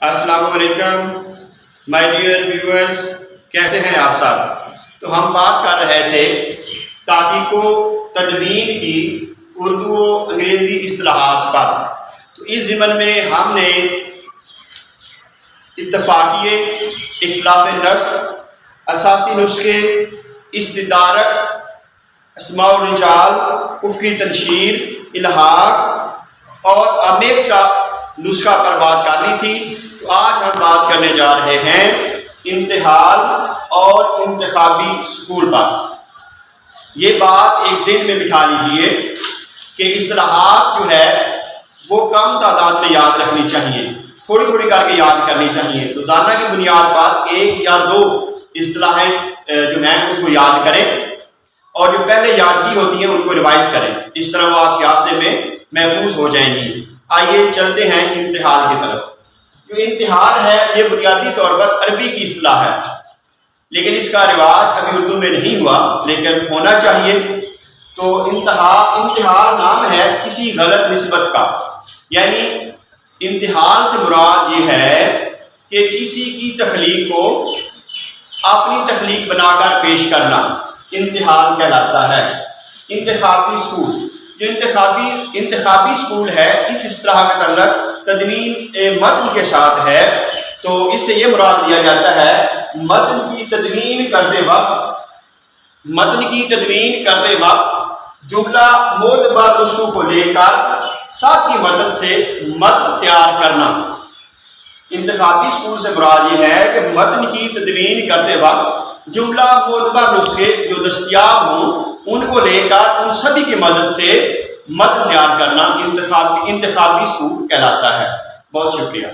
السلام علیکم my dear viewers, کیسے ہیں آپ سب؟ تو ہم بات کر رہے تھے تحقیق و تدوین کی اردو و انگریزی اصطلاحات پر۔ تو اس ضمن میں ہم نے اتفاقیے، اختلاف نسق، اساسی نسخے، استدارک، اسماء الرجال، افقی تنشیر، الحاق اور عمیق کا نسخہ پر بات کر لی تھی۔ تو آج ہم بات کرنے جا رہے ہیں امتحان اور انتخابی سکول پر۔ یہ بات ایک ذہن میں بٹھا لیجئے کہ اصطلاحات جو ہے وہ کم تعداد میں یاد رکھنی چاہیے، تھوڑی تھوڑی کر کے یاد کرنی چاہیے۔ روزانہ کی بنیاد پر ایک یا دو اصطلاحیں جو ہیں ان کو یاد کریں اور جو پہلے یاد کی ہوتی ہیں ان کو ریوائز کریں، اس طرح وہ آپ کے حافظے میں محفوظ ہو جائیں گی۔ آئیے چلتے ہیں امتحان کی طرف۔ جو امتحان ہے یہ بنیادی طور پر عربی کی اصطلاح ہے، لیکن اس کا رواج ابھی اردو میں نہیں ہوا، لیکن ہونا چاہیے۔ تو امتحان نام ہے کسی غلط نسبت کا، یعنی امتحان سے مراد یہ ہے کہ کسی کی تخلیق کو اپنی تخلیق بنا کر پیش کرنا امتحان کہلاتا ہے۔ انتخابی سکول، جو انتخابی سکول ہے اس اصطلاح کا تعلق تدوین متن کے ساتھ ہے، تو اس سے یہ مراد لیا جاتا ہے متن کی تدوین کرتے وقت جملہ معتبر نسخوں کو لے کر ساتھی متن سے متن تیار کرنا۔ انتخابی سکول سے مراد یہ ہے کہ متن کی تدوین کرتے وقت جملہ معتبر نسخے جو دستیاب ہوں ان کو لے کر ان سبھی کی مدد سے متن تیار کرنا انتخابی سکول کہلاتا ہے۔ بہت شکریہ۔